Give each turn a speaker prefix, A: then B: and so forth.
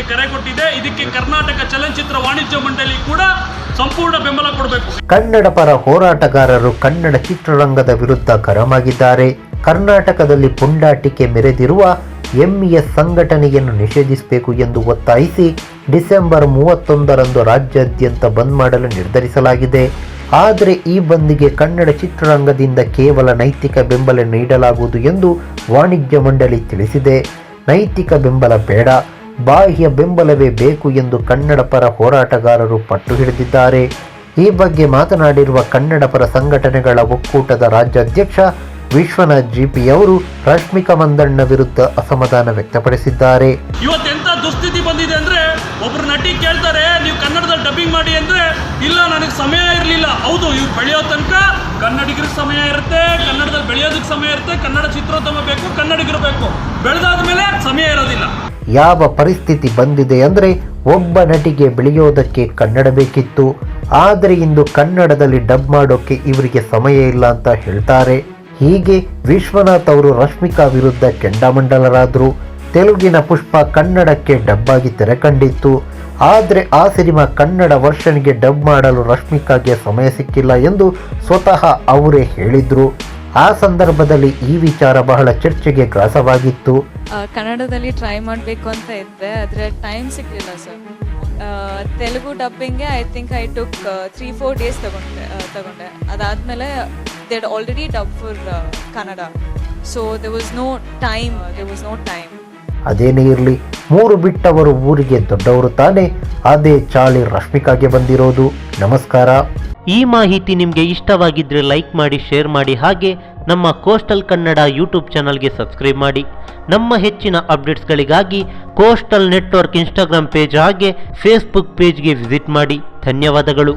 A: ಹೋರಾಟಕ್ಕೆ ಕರೆ ಕೊಟ್ಟಿದೆ. ಇದಕ್ಕೆ ಕರ್ನಾಟಕ ಚಲನಚಿತ್ರ ವಾಣಿಜ್ಯ ಮಂಡಳಿ ಕೂಡ ಸಂಪೂರ್ಣ ಬೆಂಬಲ ಕೊಡಬೇಕು.
B: ಕನ್ನಡ ಪರ ಹೋರಾಟಗಾರರು ಕನ್ನಡ ಚಿತ್ರರಂಗದ ವಿರುದ್ಧ ಗರಮಾಗಿದ್ದಾರೆ. ಕರ್ನಾಟಕದಲ್ಲಿ ಪುಂಡಾಟಿಕೆ ಮೆರೆದಿರುವ ಎಂಇಎಸ್ ಸಂಘಟನೆಯನ್ನು ನಿಷೇಧಿಸಬೇಕು ಎಂದು ಒತ್ತಾಯಿಸಿ ಡಿಸೆಂಬರ್ 31ರಂದು ರಾಜ್ಯಾದ್ಯಂತ ಬಂದ್ ಮಾಡಲು ನಿರ್ಧರಿಸಲಾಗಿದೆ. ಆದರೆ ಈ ಬಂದ್ಗೆ ಕನ್ನಡ ಚಿತ್ರರಂಗದಿಂದ ಕೇವಲ ನೈತಿಕ ಬೆಂಬಲ ನೀಡಲಾಗುವುದು ಎಂದು ವಾಣಿಜ್ಯ ಮಂಡಳಿ ತಿಳಿಸಿದೆ. ನೈತಿಕ ಬೆಂಬಲ ಬೇಡ, ಬಾಹ್ಯ ಬೆಂಬಲವೇ ಬೇಕು ಎಂದು ಕನ್ನಡ ಪರ ಹೋರಾಟಗಾರರು ಪಟ್ಟು ಹಿಡಿದಿದ್ದಾರೆ. ಈ ಬಗ್ಗೆ ಮಾತನಾಡಿರುವ ಕನ್ನಡ ಪರ ಸಂಘಟನೆಗಳ ಒಕ್ಕೂಟದ ರಾಜ್ಯಾಧ್ಯಕ್ಷ ವಿಶ್ವನಾಥ್ ಜಿಪಿ ಅವರು ರಶ್ಮಿಕಾ ಮಂದಣ್ಣ ವಿರುದ್ಧ ಅಸಮಾಧಾನ ವ್ಯಕ್ತಪಡಿಸಿದ್ದಾರೆ.
A: ಇವತ್ತೆಂತ ದುಸ್ಥಿತಿ ಬಂದಿದೆ ಅಂದ್ರೆ, ಒಬ್ರು ನಟಿ ಕೇಳ್ತಾರೆ ನೀವು ಕನ್ನಡದಲ್ಲಿ ಡಬ್ಬಿಂಗ್ ಮಾಡಿ ಅಂದ್ರೆ, ಇಲ್ಲ ನನಗೆ ಸಮಯ ಇರಲಿಲ್ಲ. ಹೌದು, ಇವ್ರು ಬೆಳೆಯೋ ತನಕ ಕನ್ನಡಿಗರಿಗೆ ಸಮಯ ಇರುತ್ತೆ, ಕನ್ನಡದಲ್ಲಿ ಬೆಳೆಯೋದಕ್ಕೆ ಸಮಯ ಇರುತ್ತೆ, ಕನ್ನಡ ಚಿತ್ರೋದ್ಯಮ ಬೇಕು, ಕನ್ನಡಿಗರು ಬೇಕು. ಬೆಳೆದಾದ ಮೇಲೆ ಸಮಯ ಇರೋದಿಲ್ಲ.
B: ಯಾವ ಪರಿಸ್ಥಿತಿ ಬಂದಿದೆ ಅಂದರೆ, ಒಬ್ಬ ನಟಿಗೆ ಬೆಳೆಯೋದಕ್ಕೆ ಕನ್ನಡ ಬೇಕಿತ್ತು, ಆದರೆ ಇಂದು ಕನ್ನಡದಲ್ಲಿ ಡಬ್ ಮಾಡೋಕ್ಕೆ ಇವರಿಗೆ ಸಮಯ ಇಲ್ಲ ಅಂತ ಹೇಳ್ತಾರೆ. ಹೀಗೆ ವಿಶ್ವನಾಥ್ ಅವರು ರಶ್ಮಿಕಾ ವಿರುದ್ಧ ಕೆಂಡಾಮಂಡಲರಾದರು. ತೆಲುಗಿನ ಪುಷ್ಪ ಕನ್ನಡಕ್ಕೆ ಡಬ್ ಆಗಿ ತೆರೆ ಕಂಡಿತ್ತು, ಆದರೆ ಆ ಸಿನಿಮಾ ಕನ್ನಡ ವರ್ಷನ್ಗೆ ಡಬ್ ಮಾಡಲು ರಶ್ಮಿಕಾಗೆ ಸಮಯ ಸಿಕ್ಕಿಲ್ಲ ಎಂದು ಸ್ವತಃ ಅವರೇ ಹೇಳಿದ್ರು. ಆ ಸಂದರ್ಭದಲ್ಲಿ ಈ ವಿಚಾರ ಬಹಳ ಚರ್ಚೆಗೆ ಗ್ರಾಸವಾಗಿತ್ತು.
C: ಕನ್ನಡದಲ್ಲಿ ಟ್ರೈ ಮಾಡಬೇಕು ಅಂತ ಇದ್ದೆ, ಆದರೆ ಟೈಮ್ ಸಿಗಲಿಲ್ಲ ಸರ್. ತೆಲುಗು ಡಬ್ಬಿಂಗ್ಗೆ I think I took 3-4 days ತಗೊಂಡೆ. ಅದಾದಮೇಲೆ they'd already dub for Kannada, so there was no time.
B: ಅದೇನೇ ಇರಲಿ, 3 ಬಿಟ್ಟವರು ಊರಿಗೆ ದೊಡ್ಡವರು ತಾನೇ. ಅದೇ ಚಾಳಿ ರಶ್ಮಿಕಾಗೆ ಬಂದಿರೋದು. ನಮಸ್ಕಾರ.
D: ಈ ಮಾಹಿತಿ ನಿಮಗೆ ಇಷ್ಟವಾಗಿದ್ದರೆ ಲೈಕ್ ಮಾಡಿ, ಶೇರ್ ಮಾಡಿ, ಹಾಗೆ ನಮ್ಮ ಕೋಸ್ಟಲ್ ಕನ್ನಡ ಯೂಟ್ಯೂಬ್ ಚಾನಲ್ಗೆ ಸಬ್ಸ್ಕ್ರೈಬ್ ಮಾಡಿ. ನಮ್ಮ ಹೆಚ್ಚಿನ ಅಪ್ಡೇಟ್ಸ್ಗಳಿಗಾಗಿ ಕೋಸ್ಟಲ್ ನೆಟ್ವರ್ಕ್ ಇನ್ಸ್ಟಾಗ್ರಾಮ್ ಪೇಜ್ ಹಾಗೆ ಫೇಸ್ಬುಕ್ ಪೇಜ್ಗೆ ವಿಸಿಟ್ ಮಾಡಿ. ಧನ್ಯವಾದಗಳು.